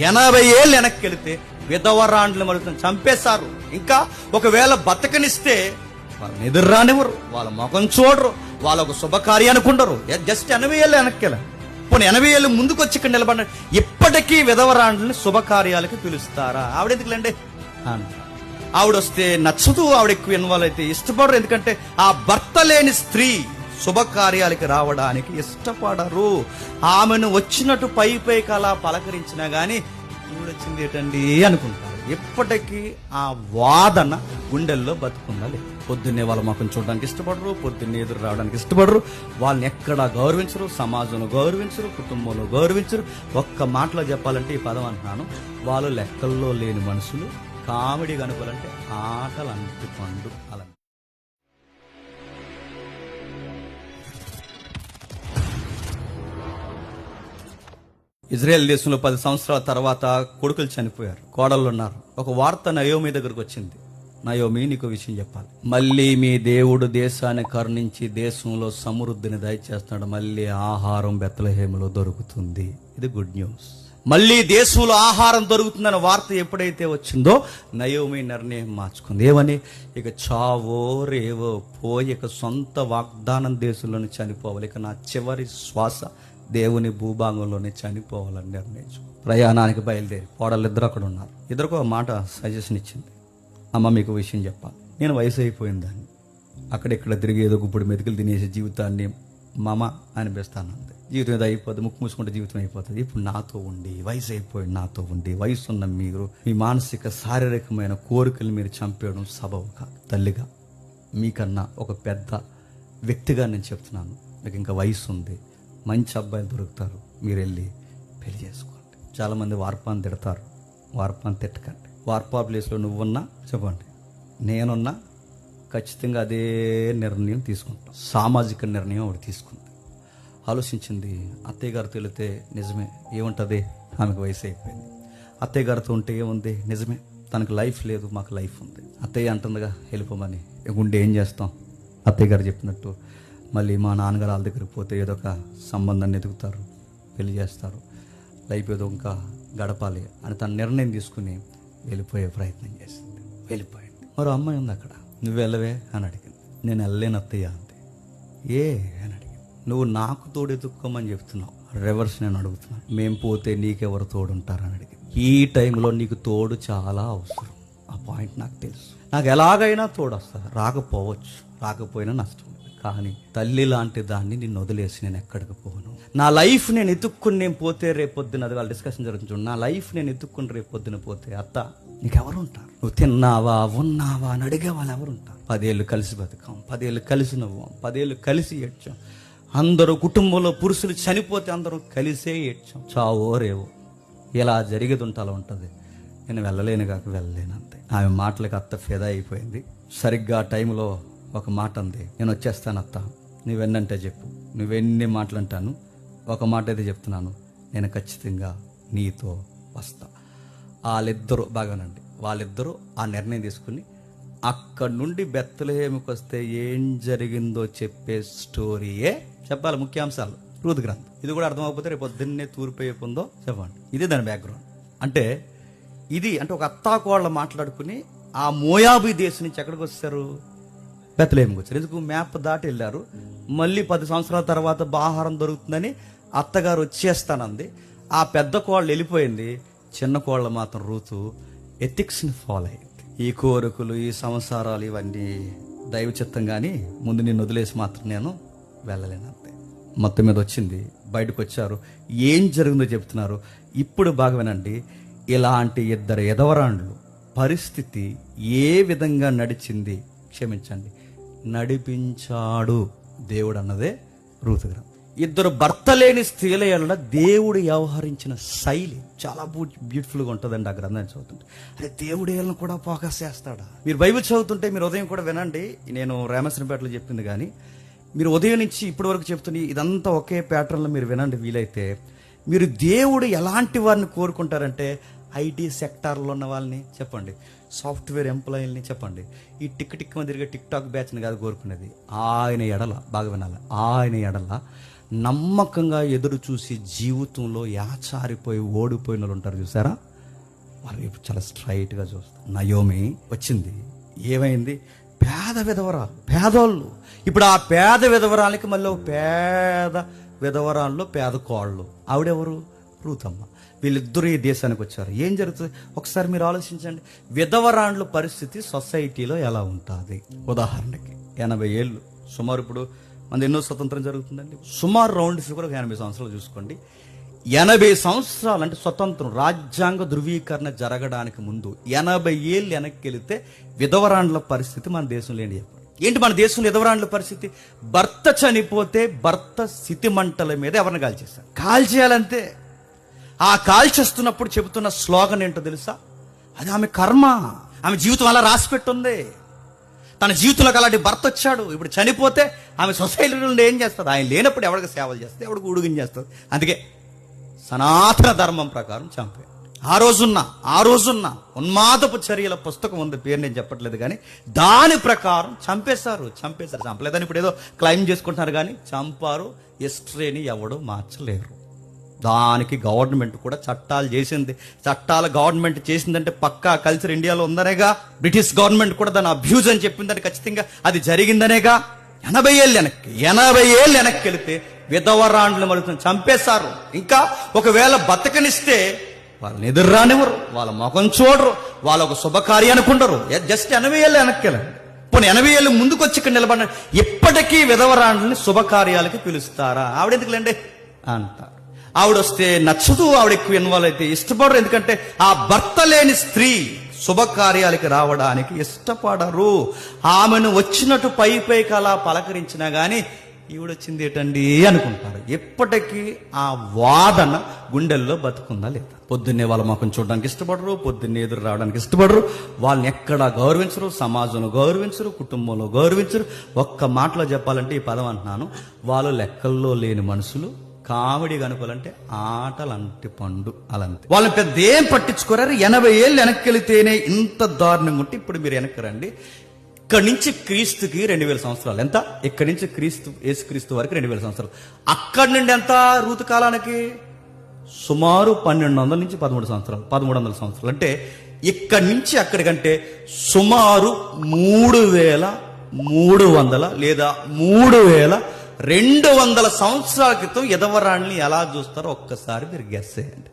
80 ఏళ్ళు వెనక్కి వెళితే విధవరాండ్లు మరుగుతుంది చంపేశారు. ఇంకా ఒకవేళ బతకనిస్తే వాళ్ళని ఎదురు రానివ్వరు, వాళ్ళ ముఖం చూడరు, వాళ్ళ ఒక శుభకార్యానికి ఉండరు. జస్ట్ 80 ఏళ్ళు వెనక్కి వెళ్ళారు. పోనీ 80 ఏళ్ళు ముందుకు వచ్చి ఇక్కడ నిలబడ్డారు. ఇప్పటికీ విధవరాండ్లని శుభకార్యాలకి పిలుస్తారా? ఆవిడ ఎందుకులేండి, ఆవిడ వస్తే నచ్చదు, ఆవిడ ఎక్కువ ఇన్వాల్వ్ అయితే ఇష్టపడరు. ఎందుకంటే ఆ భర్త లేని స్త్రీ శుభకార్యాలకి రావడానికి ఇష్టపడరు. ఆమెను వచ్చినట్టు పైకి అలా పలకరించినా గాని వచ్చింది ఏంటండి అనుకుంటారు. ఇప్పటికీ ఆ వాదన గుండెల్లో బతుకుందా లేదు. పొద్దున్నే వాళ్ళ ముఖం చూడడానికి ఇష్టపడరు, పొద్దున్నే ఎదురు రావడానికి ఇష్టపడరు, వాళ్ళని ఎక్కడా గౌరవించరు, సమాజంలో గౌరవించరు, కుటుంబంలో గౌరవించరు. ఒక్క మాటలో చెప్పాలంటే ఈ పదం అంటున్నాను, వాళ్ళు లెక్కల్లో లేని మనుషులు. కామెడీ కనుకోవాలంటే ఆటలు అంటుపండు అలా. ఇజ్రాయెల్ దేశంలో 10 సంవత్సరాల తర్వాత కొడుకులు చనిపోయారు, కోడళ్ళు ఉన్నారు. ఒక వార్త నయోమి దగ్గరకు వచ్చింది. నయోమి, నీకు విషయం చెప్పాలి. మళ్ళీ మీ దేవుడు దేశాన్ని కరుణించి దేశంలో సమృద్ధిని దయచేస్తున్నాడు. మళ్ళీ ఆహారం బెత్లెహేములో దొరుకుతుంది. ఇది గుడ్ న్యూస్. మళ్ళీ దేశంలో ఆహారం దొరుకుతుందన్న వార్త ఎప్పుడైతే వచ్చిందో నయోమి నిర్ణయం మార్చుకుంది. ఏమని? ఇక చావో రేవో పోయి ఇక సొంత వాగ్దానం దేశంలోనే చనిపోవాలి, ఇక నా చివరి శ్వాస దేవుని భూభాగంలోనే చనిపోవాలని నిర్ణయించు. ప్రయాణానికి బయలుదేరి కోడళ్ళిద్దరు అక్కడ ఉన్నారు. ఇద్దరికి ఒక మాట సజెషన్ ఇచ్చింది. అమ్మ, మీకు విషయం చెప్పాలి, నేను వయసు అయిపోయిందాన్ని, అక్కడెక్కడ తిరిగి ఏదో గుప్పుడు మెతుకులు తినేసే జీవితాన్ని మమ అనిపిస్తానంది. జీవితం ఏదో అయిపోతుంది, ముక్కు మూసుకుంటే జీవితం అయిపోతుంది. ఇప్పుడు నాతో ఉండి, వయసు అయిపోయింది నాతో ఉండి, వయసున్న మీరు మీ మానసిక శారీరకమైన కోరికలు మీరు చంపేయడం సబబు కాదు. తల్లిగా మీకన్నా ఒక పెద్ద వ్యక్తిగా నేను చెప్తున్నాను, మీకు ఇంకా వయసు ఉంది, మంచి అబ్బాయిలు దొరుకుతారు, మీరు వెళ్ళి పెళ్లి చేసుకోండి. చాలామంది వార్పాన్ని తిడతారు, వార్పాన్ని తిట్టకండి. వార్పా ప్లేస్లో నువ్వున్నా చెప్పండి, నేనున్నా ఖచ్చితంగా అదే నిర్ణయం తీసుకుంటాం. సామాజిక నిర్ణయం ఆవిడ తీసుకుంది. ఆలోచించింది, అత్తయ్య గారితో వెళితే నిజమే ఏముంటుంది, ఆమెకు వయసు అయిపోయింది. అత్తయ్య గారితో ఉంటే ఏముంది, నిజమే తనకు లైఫ్ లేదు, మాకు లైఫ్ ఉంది. అత్తయ్య అంటుందిగా వెళ్ళిపోమని. గుండె ఏం చేస్తాం, అత్తయ్య గారు చెప్పినట్టు మళ్ళీ మా నాన్నగారు వాళ్ళ దగ్గరికి పోతే ఏదో ఒక సంబంధాన్ని ఎదుగుతారు, పెళ్లి చేస్తారు, లైఫ్ ఏదో ఇంకా గడపాలి అని తన నిర్ణయం తీసుకుని వెళ్ళిపోయే ప్రయత్నం చేసింది. వెళ్ళిపోయింది. మరో అమ్మాయి ఉంది అక్కడ. నువ్వు వెళ్ళవే అని అడిగింది. నేను వెళ్ళలేను అత్తయ్య అంతే. ఏ అని అడిగింది. నువ్వు నాకు తోడు ఎదుక్కోమని చెప్తున్నావు, రివర్స్ నేను అడుగుతున్నాను, మేము పోతే నీకెవరు తోడుంటారని అడిగింది. ఈ టైంలో నీకు తోడు చాలా అవసరం. ఆ పాయింట్ నాకు తెలుసు. నాకు ఎలాగైనా తోడు వస్తుంది, రాకపోవచ్చు, రాకపోయినా నష్టం. కానీ తల్లి లాంటి దాన్ని నిన్ను వదిలేసి నేను ఎక్కడికి పోను. నా లైఫ్ నేను ఎత్తుక్కుని నేను పోతే రేపొద్దున, అది వాళ్ళ డిస్కషన్ జరుగుతుంది, నా లైఫ్ నేను ఎత్తుక్కుని రేపొద్దున పోతే అత్త నీకెవరు ఉంటారు? నువ్వు తిన్నావా ఉన్నావా అని అడిగే వాళ్ళు ఎవరు ఉంటారు? 10 ఏళ్ళు కలిసి బతుకాం, 10 ఏళ్ళు కలిసి నవ్వాం, 10 ఏళ్ళు కలిసి ఏడ్చాం. అందరూ కుటుంబంలో పురుషులు చనిపోతే అందరూ కలిసే ఏడ్చాం. చావో రేవో ఇలా జరిగేది ఉంటే అలా ఉంటుంది. నేను వెళ్ళలేను కాక వెళ్ళలేను అంతే. ఆమె మాటలకు అత్త ఫిదా అయిపోయింది. సరిగ్గా ఆ టైంలో ఒక మాట అంది, నేను వచ్చేస్తాను అత్త, నువ్వెన్నంటే చెప్పు, నువ్వెన్ని మాటలు అంటాను, ఒక మాట అయితే చెప్తున్నాను, నేను ఖచ్చితంగా నీతో వస్తా. వాళ్ళిద్దరూ బాగానండి, వాళ్ళిద్దరూ ఆ నిర్ణయం తీసుకుని అక్కడి నుండి బెత్లెహేముకి వస్తే ఏం జరిగిందో చెప్పే స్టోరీయే చెప్పాలి. ముఖ్యాంశాలు రూతు గ్రంథం. ఇది కూడా అర్థమైపోతే రేపు పొద్దున్నే తూర్పు అయిపోయిందో చెప్పండి. ఇది దాని బ్యాక్గ్రౌండ్. అంటే ఒక అత్తాకోళ్ళ మాట్లాడుకుని ఆ మోయాబు దేశం నుంచి ఎక్కడికి వస్తారు, బెత్లెహేముకి వచ్చారు. ఎందుకు? మ్యాప్ దాటి వెళ్ళారు. మళ్ళీ 10 సంవత్సరాల తర్వాత ఆహారం దొరుకుతుందని అత్తగారు వచ్చేస్తానంది. ఆ పెద్ద కోళ్ళు వెళ్ళిపోయింది, చిన్న కోళ్ళ మాత్రం రూతు ఎథిక్స్ని ఫాలో అయింది. ఈ కోరికలు, ఈ సంసారాలు ఇవన్నీ దైవ చిత్తం, కానీ ముందు నిన్ను వదిలేసి మాత్రం నేను వెళ్ళలేను అంతే. మొత్తం మీద వచ్చింది, బయటకు వచ్చారు. ఏం జరిగిందో చెప్తున్నారు. ఇప్పుడు బాగా వినండి. ఇలాంటి 2 ఎదవరాండ్లు పరిస్థితి ఏ విధంగా నడిచింది, క్షమించండి, నడిపించాడు దేవుడు అన్నదే రూతు గ్రంథం. 2 భర్త లేని స్త్రీల ఎడల దేవుడు వ్యవహరించిన శైలి చాలా బ్యూటిఫుల్గా ఉంటుందండి. ఆ గ్రంథాన్ని చదువుతుంటే అదే దేవుడు ఏళ్ళను కూడా ఫోకస్ చేస్తాడా. మీరు బైబిల్ చదువుతుంటే మీరు ఉదయం కూడా వినండి, నేను రామేశ్వరంపేటలో చెప్పింది కానీ మీరు ఉదయం నుంచి ఇప్పటి వరకు చెప్తుంది ఇదంతా ఒకే ప్యాటర్న్లో మీరు వినండి. వీలైతే మీరు దేవుడు ఎలాంటి వారిని కోరుకుంటారంటే, ఐటీ సెక్టార్లో ఉన్న వాళ్ళని చెప్పండి, సాఫ్ట్వేర్ ఎంప్లాయీలని చెప్పండి, ఈ టిక్ తిరిగే టిక్ టాక్ బ్యాచ్ని కాదు కోరుకునేది. ఆయన ఎడల బాగా వినాలి, ఆయన ఎడల నమ్మకంగా ఎదురు చూసి జీవితంలో యాచారిపోయి ఓడిపోయిన వాళ్ళు ఉంటారు చూసారా, వాళ్ళు ఇప్పుడు చాలా స్ట్రైట్గా చూస్తారు. నయోమి వచ్చింది, ఏమైంది? పేద విధవరాలు, పేదోళ్ళు. ఇప్పుడు ఆ పేద విధవరాలకి మళ్ళీ పేద విధవరాల్లో పేద కోళ్ళు. ఆవిడెవరు? రూతమ్మ. వీళ్ళిద్దరూ ఈ దేశానికి వచ్చారు. ఏం జరుగుతుంది ఒకసారి మీరు ఆలోచించండి. విధవరాండ్ల పరిస్థితి సొసైటీలో ఎలా ఉంటుంది? ఉదాహరణకి 80 ఏళ్ళు సుమారు, ఇప్పుడు మన ఎన్నో స్వతంత్రం జరుగుతుందండి, సుమారు రౌండ్ ఫిగర్ 80 సంవత్సరాలు చూసుకోండి. 80 సంవత్సరాలు అంటే స్వతంత్రం, రాజ్యాంగ ధృవీకరణ జరగడానికి ముందు 80 ఏళ్ళు వెనక్కి వెళితే విధవరాండ్ల పరిస్థితి మన దేశంలో ఏంటి చెప్పండి? ఏంటి మన దేశంలో విధవరాండ్ల పరిస్థితి? భర్త చనిపోతే భర్త స్థితి మంటల మీద ఎవరిని కాల్చేస్తారు? కాల్చేయాలంతే. ఆ కాల్చేస్తున్నప్పుడు చెబుతున్న స్లోగన్ ఏంటో తెలుసా? అది ఆమె కర్మ, ఆమె జీవితం అలా రాసిపెట్టుంది. తన జీవితంలోకి అలాంటి భర్త వచ్చాడు. ఇప్పుడు చనిపోతే ఆమె సొసైటీలో ఏం చేస్తుంది? ఆయన లేనప్పుడు ఎవరికి సేవలు చేస్తుంది, ఎవరికి ఉడుగుని చేస్తుంది. అందుకే సనాతన ధర్మం ప్రకారం చంపే. ఆ రోజున్న ఉన్మాదపు చర్యల పుస్తకం ఉంది, పేరు నేను చెప్పట్లేదు, కానీ దాని ప్రకారం చంపేశారు. చంపలేదని ఇప్పుడు ఏదో క్లైమ్ చేసుకుంటున్నారు, కానీ చంపారు. హిస్టరీని ఎవడు మార్చలేరు. దానికి గవర్నమెంట్ కూడా చట్టాలు చేసింది. చట్టాలు గవర్నమెంట్ చేసిందంటే పక్కా కల్చర్ ఇండియాలో ఉందనేగా. బ్రిటిష్ గవర్నమెంట్ కూడా దాన్ని అబ్యూజ్ అని చెప్పిందని ఖచ్చితంగా అది జరిగిందనేగా. 80 ఏళ్ళు వెనక్కి వెళితే విధవరాండ్లు మరుగుతుంది, చంపేశారు. ఇంకా ఒకవేళ బతకనిస్తే వాళ్ళని ఎదురు రానివ్వరు, వాళ్ళ ముఖం చూడరు, వాళ్ళ ఒక శుభకార్యానికి ఉండరు. జస్ట్ 80 ఏళ్ళు వెనక్కి వెళ్ళండి. పోనీ 80 ఏళ్ళు ముందుకు వచ్చి ఇక్కడ నిలబడి ఇప్పటికీ విధవరాండ్లని శుభకార్యాలకి పిలుస్తారా? ఆవిడెందుకులేండి అంటారు. ఆవిడొస్తే నచ్చదు, ఆవిడ ఎక్కువ ఇన్వాల్వ్ అయితే ఇష్టపడరు. ఎందుకంటే ఆ భర్త లేని స్త్రీ శుభకార్యాలకి రావడానికి ఇష్టపడరు. ఆమెను వచ్చినట్టు పైకి అలా పలకరించినా గానీ ఈవిడొచ్చింది ఏంటండి అనుకుంటారు. ఎప్పటికీ ఆ వాదన గుండెల్లో బతుకుందా లేదా? పొద్దున్నే వాళ్ళ ముఖం చూడడానికి ఇష్టపడరు, పొద్దున్నే ఎదురు రావడానికి ఇష్టపడరు, వాళ్ళని ఎక్కడా గౌరవించరు, సమాజంలో గౌరవించరు, కుటుంబంలో గౌరవించరు. ఒక్క మాటలో చెప్పాలంటే ఈ పదం అంటున్నాను, వాళ్ళు లెక్కల్లో లేని మనుషులు. కామెడీ కనుకోవాలంటే ఆటలంటి పండు అలంతే. వాళ్ళని పెద్ద ఏం పట్టించుకోరారు. 80 ఏళ్ళు వెనక్కి వెళితేనే ఇంత దారుణంగా ఉంటే ఇప్పుడు మీరు వెనక్కి రండి. ఇక్కడి నుంచి క్రీస్తుకి 2000 సంవత్సరాలు. ఎంత? ఇక్కడి నుంచి యేసుక్రీస్తు వరకు 2000 సంవత్సరాలు. అక్కడి నుండి ఎంత? రూతు కాలానికి సుమారు 1200 నుంచి 1300 సంవత్సరాలు, 1300 సంవత్సరాలు. అంటే ఇక్కడి నుంచి అక్కడికంటే సుమారు 3300 లేదా 3200 సంవత్సరాల క్రితం విధవరాణ్ణి ఎలా చూస్తారో ఒక్కసారి మీరు గెస్ చేయండి.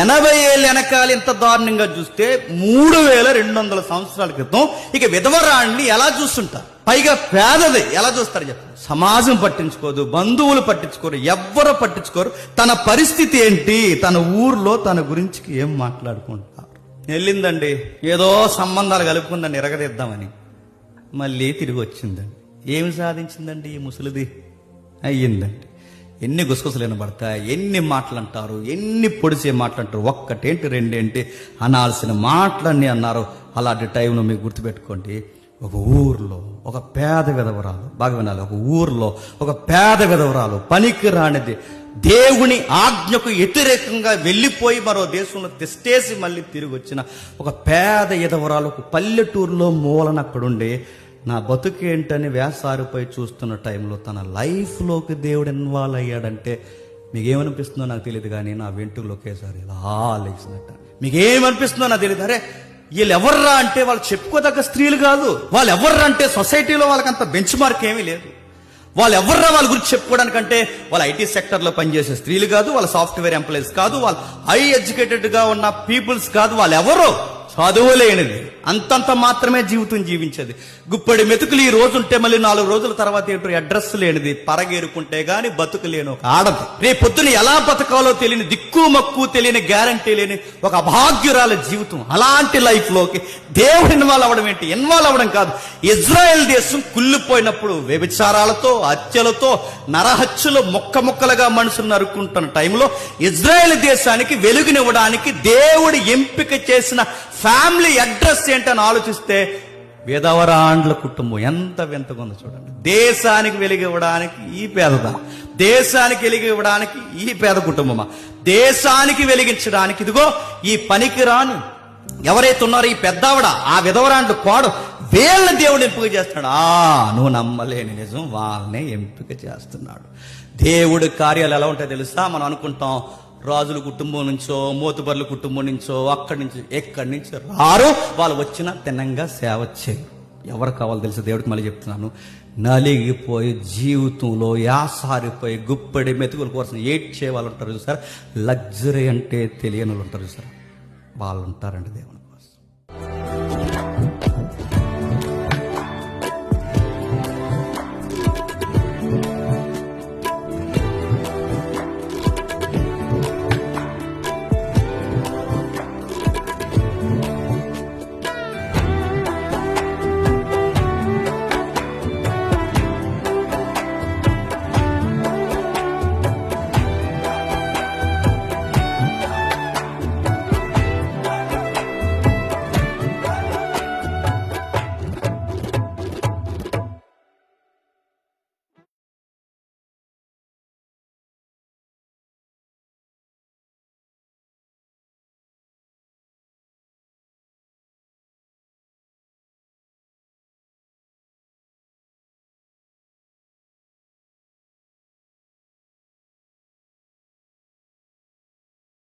80 ఏళ్ళు వెనకాల ఇంత దారుణంగా చూస్తే 3200 సంవత్సరాల క్రితం ఇక విధవరాణ్ణి ఎలా చూస్తుంటారు? పైగా పేదది ఎలా చూస్తారు చెప్పండి? సమాజం పట్టించుకోదు, బంధువులు పట్టించుకోరు, ఎవ్వరు పట్టించుకోరు. తన పరిస్థితి ఏంటి? తన ఊర్లో తన గురించి ఏం మాట్లాడుకుంటారు? వెళ్ళిందండి, ఏదో సంబంధాలు కలుపుకుందని ఎరగదిద్దామని, మళ్ళీ తిరిగి వచ్చిందండి. ఏమి సాధించిందండి ఈ ముసలిది? అయ్యిందండి. ఎన్ని గుసగుసలు వినబడతాయి, ఎన్ని మాటలు అంటారు, ఎన్ని పొడిసే మాటలు అంటారు. ఒక్కటేంటి రెండేంటి అనాల్సిన మాటలన్నీ అన్నారు. అలాంటి టైంలో మీకు గుర్తుపెట్టుకోండి, ఒక ఊర్లో ఒక పేద విధవరాలు, బాగా వినాలి, ఒక ఊర్లో ఒక పేద విధవరాలు, పనికి రానిది, దేవుని ఆజ్ఞకు వ్యతిరేకంగా వెళ్ళిపోయి మరో దేశంలో తెస్టేసి మళ్ళీ తిరిగి వచ్చిన ఒక పేద విధవరాలు ఒక పల్లెటూరులో మూలన అక్కడుండి నా బతుకేంటని వేసారిపోయి చూస్తున్న టైంలో తన లైఫ్లోకి దేవుడు ఇన్వాల్వ్ అయ్యాడంటే మీకేమనిపిస్తుందో నాకు తెలియదు, కానీ నా వెంట్రుకలు ఒకేసారి ఇలా లేచినట్ట. మీకేమనిపిస్తుందో నాకు తెలియదు. అరే వీళ్ళు ఎవర్రా అంటే వాళ్ళు చెప్పుకోదగ్గ స్త్రీలు కాదు. వాళ్ళు ఎవర్రా అంటే సొసైటీలో వాళ్ళకంత బెంచ్ మార్క్ ఏమీ లేదు. వాళ్ళు ఎవర్రా వాళ్ళ గురించి చెప్పుకోవడానికంటే వాళ్ళ ఐటీ సెక్టర్లో పనిచేసే స్త్రీలు కాదు, వాళ్ళ సాఫ్ట్వేర్ ఎంప్లాయీస్ కాదు, వాళ్ళు హై ఎడ్యుకేటెడ్గా ఉన్న పీపుల్స్ కాదు. వాళ్ళు ఎవరో చదువులేనిది, అంతంత మాత్రమే జీవితం జీవించేది. గుప్పడి మెతుకులు ఈ రోజు ఉంటే మళ్ళీ 4 రోజుల తర్వాత ఏంటో అడ్రస్ లేనిది, పరగేరుకుంటే గాని బతుకు లేని ఒక ఆడది, రేపు పొద్దున ఎలా బతకాలో తెలియని, దిక్కు మక్కు తెలియని, గ్యారంటీ లేని ఒక అభాగ్యురాల జీవితం. అలాంటి లైఫ్ లోకి దేవుడు ఇన్వాల్వ్ అవ్వడం ఏంటి? ఇన్వాల్వ్ అవ్వడం కాదు. ఇజ్రాయెల్ దేశం కుళ్ళిపోయినప్పుడు వ్యభిచారాలతో, హత్యలతో, నరహత్యలు, ముక్కలుగా మనుషులు నరుక్కుంటున్న టైంలో ఇజ్రాయెల్ దేశానికి వెలుగునివ్వడానికి దేవుడు ఎంపిక చేసిన ఫ్యామిలీ అడ్రస్ ఏంటని ఆలోచిస్తే విధవరాండ్ల కుటుంబం ఎంత వింతగా ఉందో చూడండి. దేశానికి వెలిగివ్వడానికి ఈ పేదదా, దేశానికి వెలిగివ్వడానికి ఈ పేద కుటుంబమా, దేశానికి వెలిగించడానికి ఇదిగో ఈ పనికిరాని ఎవరైతే ఉన్నారో ఈ పెద్దావిడ, ఆ విధవరాండ్ల కోడు, వీళ్ళని దేవుడు ఎంపిక చేస్తున్నాడు. నువ్వు నమ్మలేని నిజం, వాళ్ళనే ఎంపిక చేస్తున్నాడు. దేవుడి కార్యాలు ఎలా ఉంటాయో తెలుసా? మనం అనుకుంటాం రాజుల కుటుంబం నుంచో, మోతుబర్ల కుటుంబం నుంచో, అక్కడి నుంచి ఎక్కడి నుంచి రారు, వాళ్ళు వచ్చిన తిన్నంగా సేవ చేయరు. ఎవరు కావాలో తెలుసు దేవుడికి? మళ్ళీ చెప్తున్నాను, నలిగిపోయి జీవితంలో యాసారిపోయి గుప్పడి మెతుకుల కోసం ఏడ్చే వాళ్ళు ఉంటారు చూసారా, లగ్జరీ అంటే తెలియని వాళ్ళు ఉంటారు చూసారా, వాళ్ళు ఉంటారండి దేవుడు.